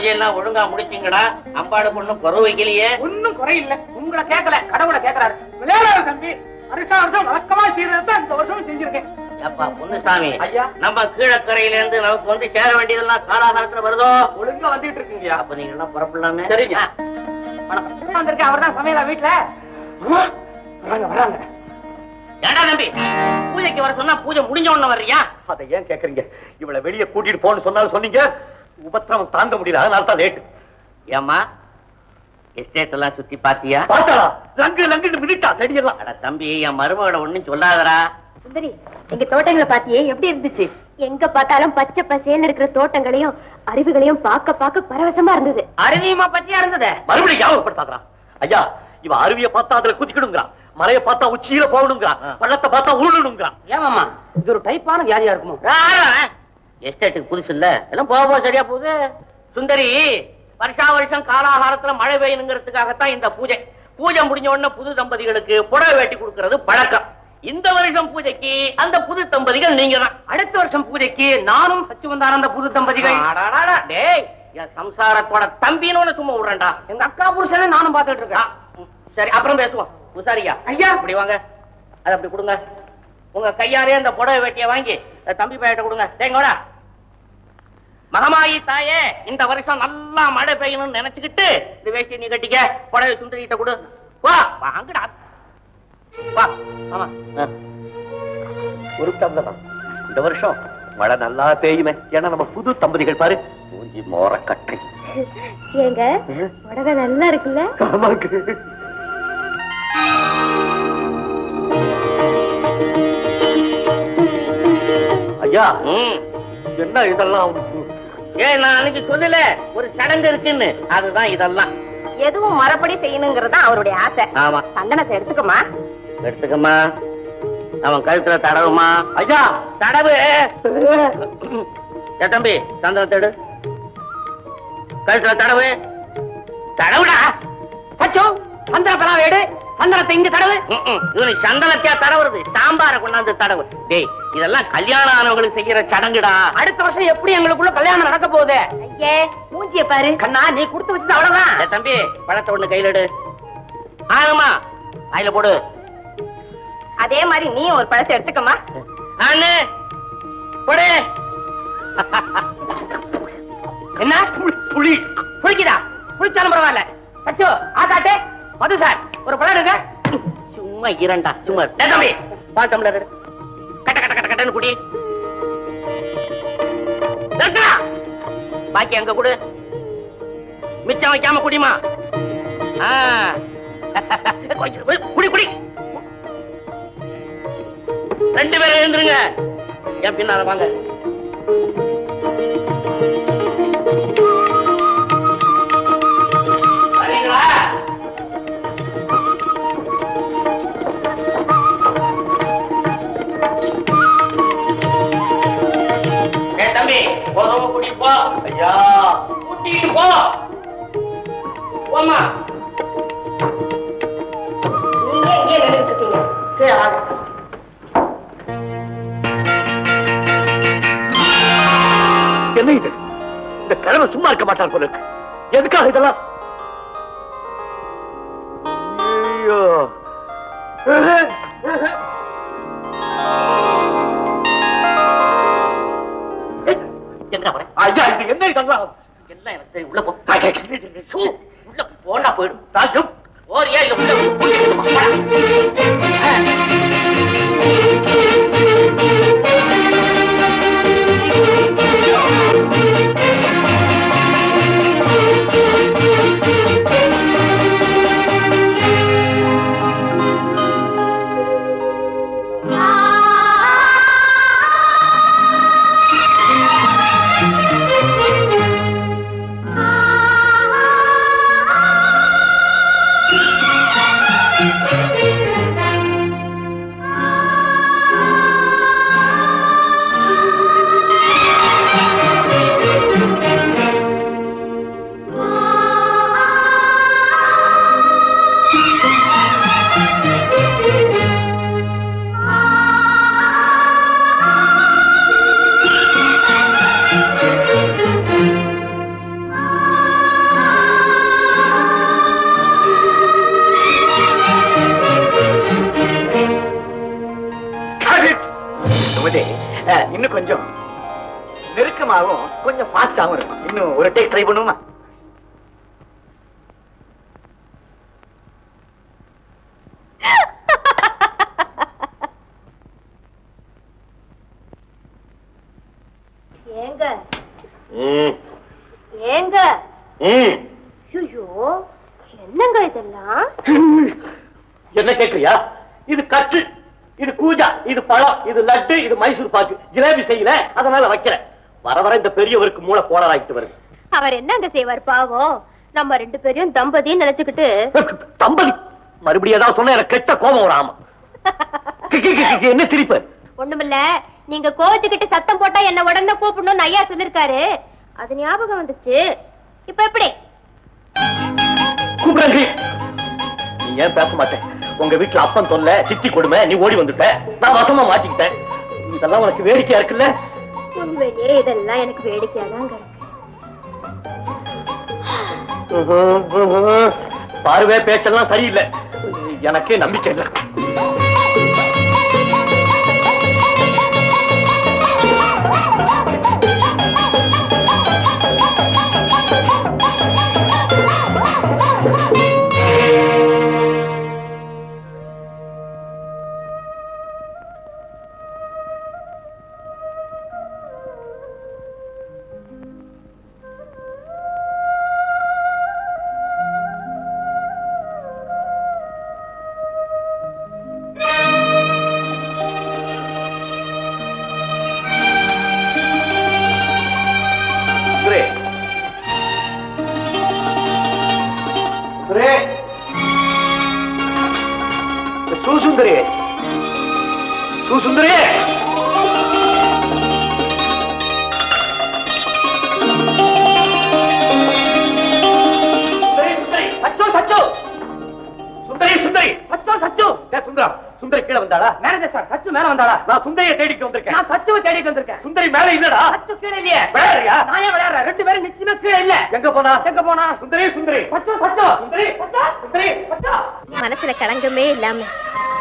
பூஜையெல்லாம் ஒழுங்கா முடிச்சிங்கடா. அம்பாடு பொண்ணு குறை வைக்கலையே. ஒன்னும் குறையில்லை. உங்களை கேட்கல, கடவுளை கேட்கிறாரு. விளையாடாரு தம்பி. வருஷம் வருஷம் வழக்கமா செய்யறத இந்த வருஷம் செஞ்சிருக்கேன். அப்பா பொன்னுசாமி, ஐயா, நம்ம கீழக்கரையில இருந்து நமக்கு வந்து சேர வேண்டியதெல்லாம் காலாகாலத்துல வருதோ? ஒழுங்கா வந்துட்டு இருக்கீங்க. அப்ப நீங்க எல்லாம் புறப்படலாமே. சரிங்க. வந்திருக்கேன். அவர் தான் சமையலா வீட்டுல. வராங்க வராங்க. ஏடா தம்பி, பூஜைக்கு வர சொன்னா பூஜை முடிஞ்ச உடனே வர்றியா? அதை ஏன் கேக்குறீங்க? இவளை வெளியே கூட்டிட்டு போன்னு சொன்னாலும் சொன்னீங்க. உபத்திரவம் தாங்க முடியல, அதனால தான் லேட்டு. ஏம்மா, எஸ்டேட் எல்லாம் சுத்தி பாத்தியா? பார்த்தாளா? லங்கு லங்குன்னு மிதிட்டா செடியெல்லாம். அட தம்பி, என் மருமகளை ஒண்ணும் சொல்லாதடா. சுந்தரி, எங்க தோட்டங்களை பாத்தியே, எப்படி இருந்துச்சு? எங்க பார்த்தாலும் பச்சை பசேல்னு இருக்கிற தோட்டங்களையும் அருவிகளையும் பார்க்க பார்க்க பரவசமா இருந்தது. அருவியுமா பச்சையா இருந்தது? மறுபடியும் ஞாபகப்படுத்தாதா? ஐயா, இவ அருவியை பார்த்தா அதுல குதிக்கணுங்கிறான், மலையை பார்த்தா உச்சியில போகணுங்கிறான், பள்ளத்தை பார்த்தா உருளணுங்கிறான். ஏமாமா, இது ஒரு டைப்பான வியாதியா இருக்குமோ? எஸ்டேட்டுக்கு புதுசு இல்ல, எல்லாம் போக போக சரியா போகுது. சுந்தரி, வருஷா வருஷம் காலாகாலத்துல மழை பெய்யணுங்கிறதுக்காகத்தான் இந்த பூஜை. பூஜை முடிஞ்ச உடனே புது தம்பதிகளுக்கு புடவை வேட்டி கொடுக்கறது பழக்கம். இந்த வருஷம் பூஜைக்கு அந்த புது தம்பதிகள் நீங்க தான். அடுத்த வருஷம் பூஜைக்கு நானும் சச்சிவந்தானந்த புது தம்பதிகள். டேய், என் சம்சாரத்தோட தம்பின்னு சும்மா விடுறேன்டா. எங்க அக்கா புருஷனே நானும் பார்த்துட்டு இருக்கேன். சரி, அப்புறம் பேசுவோம். உசாரியா ஐயா, அப்படி வாங்க, அதை அப்படி கொடுங்க. உங்க கையாலே அந்த புடவை வேட்டியை வாங்கி தம்பி பையிட்ட கொடுங்க. தேங்கோடா. மகமாயி தாயே, இந்த வருஷம் நல்லா மழை பெய்யணும்னு நினைச்சுக்கிட்டு இந்த வேஷ்டி நீ கட்டிக்க, புடவை சுந்தரிகிட்ட கொடு. வா வாங்கடா. வா. ஆமா, ஒரு டம்ளர் இந்த வருஷம் மழை நல்லா பெய்யுமே. ஏன்னா நம்ம புது தம்பதிகள் பாரு, மூஞ்சி மோர கட்டை. ஏங்க, புடவை நல்லா இருக்குல்ல? ஐயா, என்ன இதெல்லாம்? ஏன் நான் அன்னைக்கு சொல்லல ஒரு சடங்கு இருக்குன்னு? அதுதான் இதெல்லாம். எதுவும் மரப்படி செய்யணுங்கிறதா அவருடைய ஆசை. ஆமா, சந்தனத்தை எடுத்துக்கமா. எடுத்துக்கம்மா. அவன் கழுத்துல தடவுமா. ஐயா, தடவு. தம்பி, சந்தனத்தை எடு, கழுத்துல தடவு. தடவுடா. சச்சோ, சந்தனத்தெல்லாம் வேடு, சந்தனத்தை இங்க தடவு. இவனு சந்தனத்தையா தடவுறது? சாம்பார கொண்டாந்து தடவு. டேய், இதெல்லாம் கல்யாணம் ஆனவங்களுக்கு செய்யற சடங்குடா. அடுத்த வருஷம் எப்படி எங்களுக்குள்ள கல்யாணம் நடக்க போகுது? ஐயே, மூஞ்சிய பாரு. கண்ணா, நீ கொடுத்து வச்சது அவ்வளவுதான். தம்பி, பழத்தை ஒண்ணு கையில எடு. ஆமா, கையில போடு. அதே மாதிரி நீ ஒரு பழத்தை எடுத்துக்கமா. அண்ணே, போடு. என்ன புளி புளிக்குதா? புளிச்சாலும் பரவாயில்ல. சச்சோ, ஆகாட்டே மது சார், ஒரு பழம் இருக்க. சும்மா இரண்டா, சும்மா. தம்பி, பால் டம்ளர் எடு. கட்ட கட்ட கட்ட கட்டன்னு குடி. பாக்கி அங்க கொடு. மிச்சம் வைக்காம குடிமா. குடி குடி. ரெண்டு பேரும் எழுந்துருங்க. என் பின்னால வாங்க. சரிங்களா? தம்பி, போதும், கூட்டிட்டு போ. ஐயா, கூட்டிட்டு போ. போமா. நீங்க எங்கே நின்றுட்டு இருக்கீங்க? கீழே வாங்க. என்ன இது? இந்த கிழமை சும்மா இருக்க மாட்டார் போல இருக்கு. எதுக்காக இதெல்லாம்? ஐயோ, ஐயா, இது என்ன இதெல்லாம்? எல்லாம் எனக்கு தெரியும். உள்ள போ. உள்ள போனா போயிடும். ஓரியா இல்ல உள்ள வேகமாகவும் கொஞ்சம் ஃபாஸ்டாகவும் இருக்கும். இன்னும் ஒரு டேக் ட்ரை பண்ணுமா? ஏங்க ஏங்க ஐயோ என்னங்க இதெல்லாம்? என்ன கேக்குறியா? இது கட்டு, இது கூஜா, இது பழம், இது லட்டு, இது மைசூர் பாக்கு. ஜிலேபி செய்யல, அதனால வைக்கிறேன். வர வர இந்த பெரியவருக்கு மூளை கோளாறாயிட்டு வருது. அவர் என்னங்க செய்வார் பாவம்? நம்ம 2 பேரையும் தம்பதின்னு நினைச்சுக்கிட்டு. தம்பதி மறுபடியும் ஏதாவது சொன்னா எனக்கு கெட்ட கோபம் வரும். ஆமா. என்ன சிரிப்பு? ஒண்ணுமில்ல, நீங்க கோச்சுக்கிட்டு சத்தம் போட்டா என்ன உடனே கூப்பிடணும்னு ஐயா சொல்லிருக்காரு. அது ஞாபகம் வந்துச்சு. இப்ப எப்படி கூப்பிடுங்க? நீ ஏன் பேச மாட்டேன்? உங்க வீட்டுல அப்பன் தொல்லை, சித்தி கொடுமை, நீ ஓடி வந்துட்ட, நான் வசமா மாட்டிக்கிட்டேன். இதெல்லாம் உனக்கு வேடிக்கையா இருக்குல்ல? உண்மையிலே இதெல்லாம் எனக்கு வேடிக்கையாதாங்க இருக்கு. பார்வை பேச்செல்லாம் சரியில்லை. எனக்கே நம்பிக்கை இல்லை. சுசுந்தரி, சுசுந்தரி, சுந்தரி, சச்சோ சச்சோ. சுந்தரா, சுந்தரி கீழே வந்தாளா? மேனேஜர் சார், சச்சு மேல வந்தாளா? நான் சுந்தரியை தேடிட்டு வந்திருக்கேன். நான் சச்சுவை தேடிட்டு வந்திருக்கேன். சுந்தரி மேல இல்லடா. சச்சு கீழே இல்லையே. விளையாடுறியா? நான் ஏன் விளையாடுறேன்? 2 பேரும் நிச்சயமா கீழே இல்ல. எங்க போனா? எங்க போனா? சுந்தரி, சுந்தரி, சச்சு சச்சு, சுந்தரி, சுந்தரி, சச்சு. மனசுல களங்கமே இல்லாம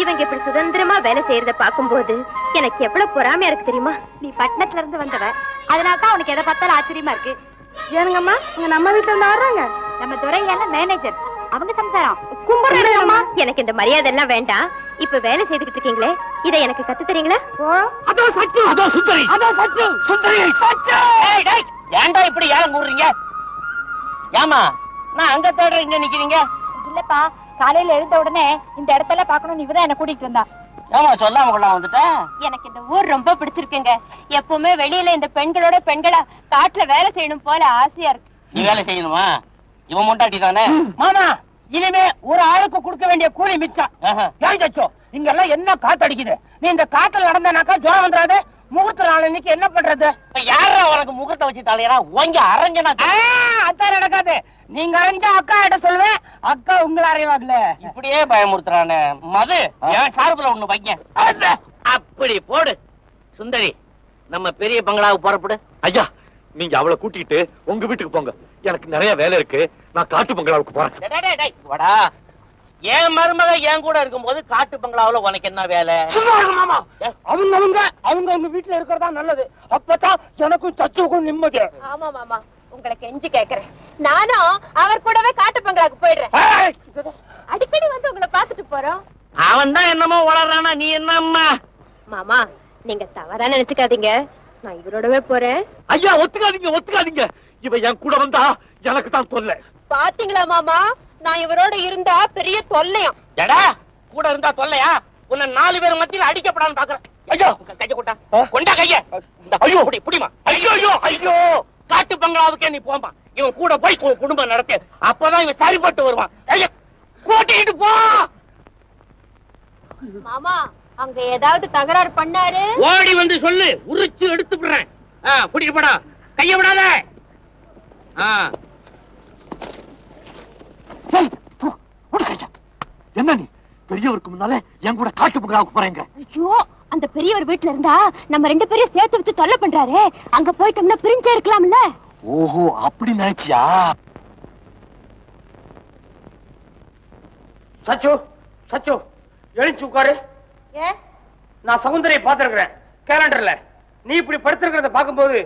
இவங்க இப்படி சுதந்திரமா வேலை செய்யறத பாக்கும்போது எனக்கு எவ்வளவு பொறாமையா இருக்கு தெரியுமா? நீ பட்டணத்துல இருந்து வந்தவ, அதனாலதான் உனக்கு எதை பார்த்தாலும் ஆச்சரியமா இருக்கு. ஏனுங்கம்மா, இங்க நம்ம வீட்டுல இருந்து வர்றாங்க. நம்ம துறையால மேனேஜர், அவங்க சம்சாரம். கும்பிடுறேன்மா. எனக்கு இந்த மரியாதை எல்லாம் வேண்டாம். இப்ப வேலை செய்துகிட்டு இருக்கீங்களே, இதை எனக்கு கத்து தரீங்களா? அதோ சச்சு, அதோ சுந்தரி, அதோ சச்சு, சுந்தரி, சச்சு. ஏய் டேய், ஏன்டா இப்படி ஏலம் கூடுறீங்க? ஏமா நான் அங்க தேடுறேன், இங்க நிக்கிறீங்க? இல்லப்பா, காலையில எழுந்த உடனே இந்த இடத்துல பாக்கணும், இவதான் என்ன கூட்டிட்டு வந்தா. ஏமா சொல்லாம கொள்ளாம வந்துட்டேன்? எனக்கு இந்த ஊர் ரொம்ப பிடிச்சிருக்குங்க. எப்பவுமே வெளியில இந்த பெண்களோட பெண்களா காட்டுல வேலை செய்யணும் போல ஆசையா இருக்கு. நீ வேலை செய்யணுமா? இவன் முண்டாட்டி தானே? மாமா, இனிமே ஒரு ஆளுக்கு கொடுக்க வேண்டிய கூலி மிச்சம். ஏன் சச்சோ, இங்க எல்லாம் என்ன காத்தடிக்குது? நீ இந்த காத்துல நடந்தனாக்கா ஜுரம் வந்துடாது. முகூர்த்த நாள் இன்னைக்கு என்ன பண்றது? யாரா உனக்கு முகூர்த்த வச்சு தலையரா? ஓங்க அரஞ்சனா அதான் நடக்காது. நீங்க அரைஞ்சா அக்கா கிட்ட சொல்லுவேன், அக்கா உங்களை அறைவாங்கல. இப்படியே பயமுறுத்துறானே. மது என் சார்புல ஒண்ணு வைங்க. அப்படி போடு. சுந்தரி, நம்ம பெரிய பங்களாவுக்கு புறப்படு. ஐயா, நீங்க அவளை கூட்டிட்டு உங்க வீட்டுக்கு போங்க. எனக்கு நிறைய வேலை இருக்கு. நான் காட்டு பங்களாவுக்கு போறேன். டேய், டேய், டேய், வாடா. என் மருமக என் கூட இருக்கும்போது காட்டு பங்களாவுல உனக்கு என்ன வேலை? மாமா, அவங்க வீட்டுல இருக்கிறதா நல்லது. அப்பதான் எனக்கும் சச்சுக்கும் நிம்மதி. ஆமா மாமா, உங்களை கெஞ்சி கேக்குறேன். நானும் அவர் கூடவே காட்டு பங்களாக்கு போயிடுறேன். அடிக்கடி வந்து உங்களை பாத்துட்டு போறோம். அவன் தான் என்னமோ வளர்றானா, நீ என்னம்மா? மாமா, நீங்க தவறா நினைச்சுக்காதீங்க. நான் இவரோடவே போறேன். ஐயா, ஒத்துக்காதீங்க, ஒத்துக்காதீங்க. இவ என் கூட வந்தா எனக்கு தான் தொல்லை. பாத்தீங்களா மாமா, நான் இவரோட இருந்தா பெரிய தொல்லையும். எடா, கூட இருந்தா தொல்லையா? உன்னை 4 பேர் மத்தியில அடிக்கப்படான்னு பாக்குறேன். ஐயோ, கைய கொண்டா, கொண்டா கைய. ஐயோ, புடிமா. ஐயோ, ஐயோ, ஐயோ. காட்டு பங்களாவுக்கே நீ போமா. இவன் கூட போய் குடும்பம் நடத்து. அப்பதான் இவன் சரிப்பட்டு வருவான். கைய கூட்டிட்டு போ. மாமா, அங்க ஏதாவது தகராறு பண்ணாரு, ஓடி வந்து சொல்லு, உரிச்சு எடுத்து விடுறேன். கூட்டிட்டு போடா, கைய விடாத. என்ன நீ பெரியவருக்கு முன்னால என் கூட காட்டு பங்களாவுக்கு போறேங்க? ஐயோ, அந்த பெரியவர் வீட்டுல இருந்தா நம்ம 2 பேரையும் சேர்த்து வச்சு தொல்லை பண்றாரு. அங்க போயிட்டோம்னா பிரிஞ்சே இருக்கலாம்ல. ஓஹோ, அப்படி நினைச்சியா? சச்சு, சச்சு, எழுச்சி உட்காரு. நான் சௌந்தரியை பார்த்திருக்கிறேன் கேலண்டர்ல. நீ இப்படி படுத்திருக்கிறத பார்க்கும்போது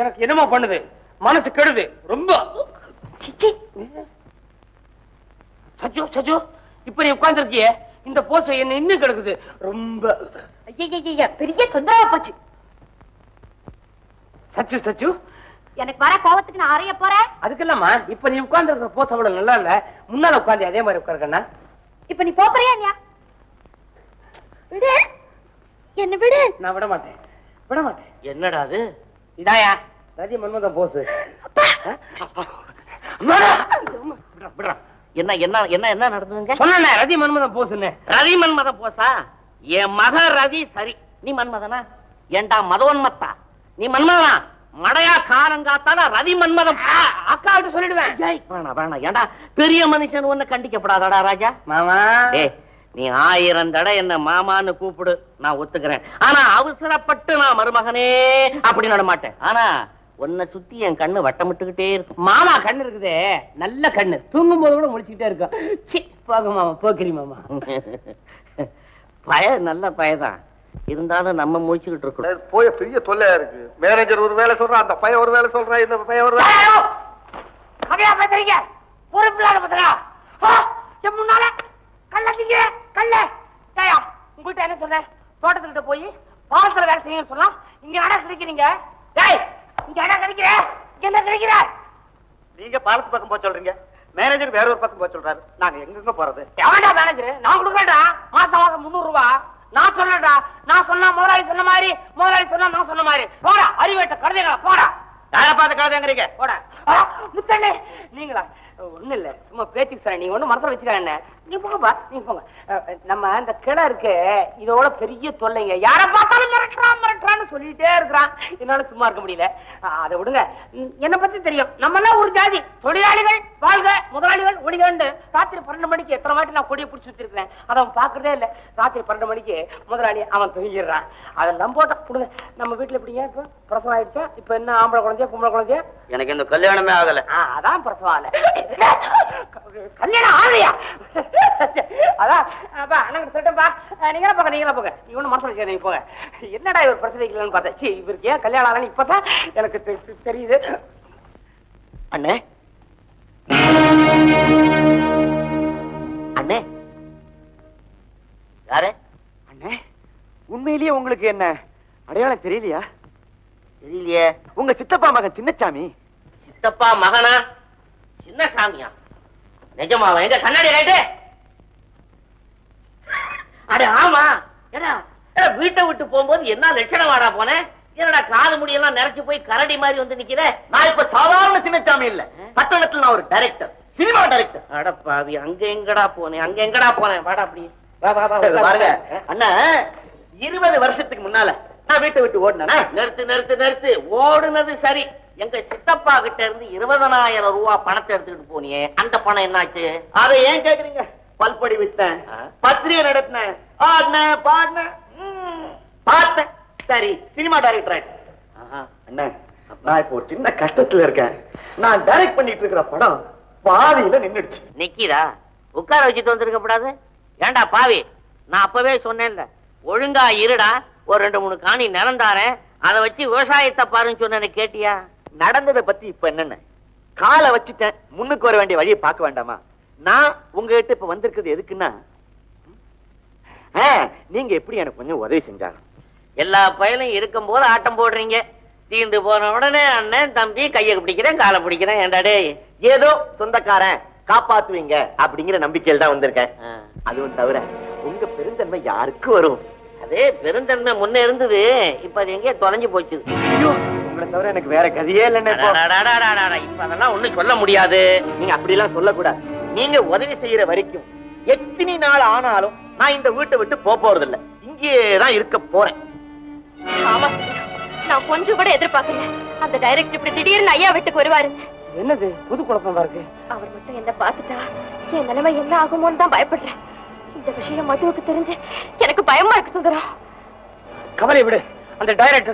எனக்கு என்னமா பண்ணுது, மனசு கெடுது ரொம்ப. சிச்சி, சச்சு சச்சு, இப்ப நீ உட்கார்ந்துருக்கியே, இந்த போஸ் என்ன இன்னும் கிடக்குது ரொம்ப. ஐயா பெரிய தொந்தரவா போச்சு. சச்சு சச்சு, எனக்கு வர கோபத்துக்கு நான் அறைய போறேன். அதுக்கு இல்லம்மா, இப்ப நீ உட்கார்ந்துருக்கிற போஸ் அவ்வளவு நல்லா இல்ல. முன்னால உட்கார்ந்து அதே மாதிரி உட்காருக்கண்ணா. இப்ப நீ போறியா இல்லையா? விடு, என்ன விடு. நான் விட மாட்டேன், விட மாட்டேன். என்னடா அது? இதாயா ரதி மன்மதன் போஸ். என்ன என்ன என்ன என்ன நடந்ததுங்க? சொன்ன ரதி மன்மதன் போஸ்ன்னு. ரதி மன்மதன் போசா? என் மக ரதி சரி, நீ மன்மதனா? ஏண்டா மதவன்மத்தா, நீ மன்மதனா? மடையா காலங்காத்தால ரதி மன்மதம். அக்கா விட்டு சொல்லிடுவேன். வேணாம் வேணாம், ஏண்டா பெரிய மனுஷன் ஒண்ணு கண்டிக்கப்படாதடா ராஜா. மாமா, நீ 1000 தடவை என்ன மாமான்னு கூப்பிடு, நான் ஒத்துக்கிறேன். ஆனா அவசரப்பட்டு நான் மருமகனே அப்படி நட மாட்டேன். ஆனா உன்னை சுத்தி என் கண்ணு வட்டமிட்டுக்கிட்டே இருக்கும். மாமா கண்ணு இருக்குதே, நல்ல கண்ணு, தூங்கும் போது கூட முடிச்சுக்கிட்டே இருக்கும். சி போக மாமா, போக்கிறி மாமா. பய நல்ல பயதான், இருந்தாலும் நம்ம முடிச்சுக்கிட்டு இருக்கோம். போய பெரிய தொல்லையா இருக்கு. மேனேஜர் ஒரு வேலை சொல்றான், அந்த பையன் ஒரு வேலை சொல்றான், இந்த பையன் ஒரு வேலை. கதையா பேசுறீங்க, பொறுப்பில்லாத பத்திரா. என் முன்னால கள்ளத்தீங்க கள்ள. ஏயா உங்ககிட்ட என்ன சொல்றேன், தோட்டத்துக்கிட்ட போய் பாலத்துல வேலை செய்ய சொல்லலாம். இங்க அடா கிடைக்கிறீங்க. டேய், இங்க அடா கிடைக்கிற, என்ன கிடைக்கிற? நீங்க பாலத்து பக்கம் போக சொல்றீங்க, மேனேஜர் வேற ஒரு பக்கம் போக சொல்றாரு. நாங்க எங்க போறது? எவன்டா மேனேஜர்? நான் கொடுக்கறேன்டா, மாசம் 300 ரூபாய். நான் சொல்லடா, நான் சொன்னா முதலாளி சொன்ன மாதிரி, முதலாளி சொன்னா நான் சொன்ன மாதிரி. போடா அறிவேட்ட கழுதைங்களா, போடா. யாரை பார்த்து கழுதைங்கிறீங்க? போடா. முத்தண்ணே நீங்களா? ஒண்ணு இல்ல, சும்மா பேச்சுக்கு சார். நீங்க ஒண்ணு மனசுல வச்சுக்க என்ன, நீ போங்கப்பா, நீங்க போங்க. நம்ம இந்த கிளை இருக்கு, இதோட பெரிய தொல்லைங்க. யாரை பார்த்தாலும் மிரட்டுறான்னு சொல்லிட்டே இருக்கிறான். என்னால சும்மா இருக்க முடியல. அதை விடுங்க, என்ன பத்தி தெரியும். நம்ம எல்லாம் ஒரு ஜாதி, தொழிலாளிகள் வாழ்க, முதலாளிகள் ஒழிகண்டு. ராத்திரி 12 மணிக்கு எத்தனை வாட்டி நான் கொடியை பிடிச்சி வச்சிருக்கிறேன், அதை அவன் பாக்குறதே இல்ல. ராத்திரி 12 மணிக்கு முதலாளி அவன் தூங்கிடுறான். அதெல்லாம் போட்டா கொடுங்க. நம்ம வீட்டுல எப்படிங்க இப்ப பிரசவம் ஆயிடுச்சா? இப்ப என்ன ஆம்பளை குழந்தையா பொம்பளை குழந்தையா? எனக்கு இந்த கல்யாணமே ஆகல. அதான் பிரசவம் ஆகல. கல்யாணம் ஆகலையா? அதான் அண்ணன் சொல்லிட்டேன்பா. நீங்களா போங்க, நீங்களா போங்க. நீ ஒண்ணு மனசுல வச்சுக்க, நீங்க போங்க. என்னடா இவர் பிரச்சனை வைக்கலன்னு பார்த்தா, இவருக்கு ஏன் கல்யாணம் ஆகலன்னு இப்பதான் எனக்கு தெரியுது. அண்ணே அண்ணே, யாரு அண்ணே, உண்மையிலேயே உங்களுக்கு என்ன அடையாளம் தெரியலையா? தெரியலையே. உங்க சித்தப்பா மகன் சின்னசாமி. சித்தப்பா மகனா? சின்ன சாமியா? நிஜமாவா? எங்க கண்ணாடி ரைட்டு? அட ஆமா. ஏடா வீட்டை விட்டு போகும்போது என்ன லட்சணம் வாடா போனேன்? என்னடா காது முடியெல்லாம் நிறைச்சு போய் கரடி மாதிரி வந்து நிக்கிற? நான் இப்ப சாதாரண சின்னசாமி இல்ல, பட்டணத்துல நான் ஒரு டைரக்டர், சினிமா டைரக்டர். அட பாவி, அங்க எங்கடா போனேன், அங்க எங்கடா போனேன்? வாடா அப்படி வா வா வா. பாருங்க அண்ணா, 20 வருஷத்துக்கு முன்னால நான் வீட்டை விட்டு ஓடினா. நிறுத்து நிறுத்து நிறுத்து. ஓடுனது சரி, எங்க சித்தப்பா கிட்ட இருந்து 20,000 ரூபாய் பணத்தை எடுத்துக்கிட்டு போனியே, அந்த பணம் என்னாச்சு? அதை ஏன் கேக்குறீங்க? பல்படி வித்தேன், பத்திரிகை நடத்தினேன், ஆடினேன், பாடினேன், பார்த்தேன். சரி, சினிமா டைரக்டர் ஆயிட்டேன். அண்ணா, நான் இப்ப ஒரு சின்ன கஷ்டத்துல இருக்கேன். நான் டைரக்ட் பண்ணிட்டு இருக்கிற படம் பாதியில நின்னுடுச்சு. நிக்கிறா, உட்கார வச்சுட்டு வந்திருக்க கூடாது? ஏண்டா பாவி, நான் அப்பவே சொன்னேன்ல, ஒழுங்கா இருடா, ஒரு 2-3 காணி நிறந்தாரேன், அதை வச்சு விவசாயத்தை பாருன்னு சொன்ன, கேட்டியா? நடந்ததை பத்தி இப்ப என்னன்னு காலை வச்சுட்டேன். முன்னுக்கு வர வேண்டிய வழியை பார்க்க வேண்டாமா? நான் உங்ககிட்ட இப்ப வந்திருக்கிறது எதுக்குன்னா, நீங்க எப்படி எனக்கு கொஞ்சம் உதவி செஞ்சாங்க. எல்லா பயலும் இருக்கும் போது ஆட்டம் போடுறீங்க, தீர்ந்து போன உடனே அண்ணன் தம்பி கையை பிடிக்கிறேன் காலை பிடிக்கிறேன். ஏண்டாடே, ஏதோ சொந்தக்காரன் காப்பாத்துவீங்க அப்படிங்கிற நம்பிக்கையில் தான் வந்திருக்கேன். அதுவும் தவிர உங்க பெருந்தன்மை யாருக்கு வரும்? அதே பெருந்தன்மை முன்ன இருந்தது, இப்ப அது எங்கேயே தொலைஞ்சு போச்சு. உங்களை தவிர எனக்கு வேற கதையே இல்லைன்னு. இப்ப அதெல்லாம் ஒண்ணும் சொல்ல முடியாது. நீங்க அப்படி எல்லாம் சொல்லக்கூடாது. நீங்க உதவி செய்யற வரைக்கும் எத்தனை நாள் ஆனாலும் நான் இந்த வீட்டை விட்டு போறது இல்ல, இங்கேதான் இருக்க போறேன். ஆமா, நான் கொஞ்சம் கூட எதிர்பார்க்கல அந்த டைரக்டர் இப்படி திடீர்னு ஐயா வீட்டுக்கு வருவாரு. என்னது புது குழப்பமா இருக்கு? அவர் மட்டும் என்ன பார்த்துட்டா என் நிலைமை என்ன ஆகுமோன்னு தான் பயப்படுறேன். இந்த விஷயம் மதுவுக்கு தெரிஞ்சு எனக்கு பயமா இருக்கு சுந்தரம். கவலை விடு, அந்த டைரக்டர்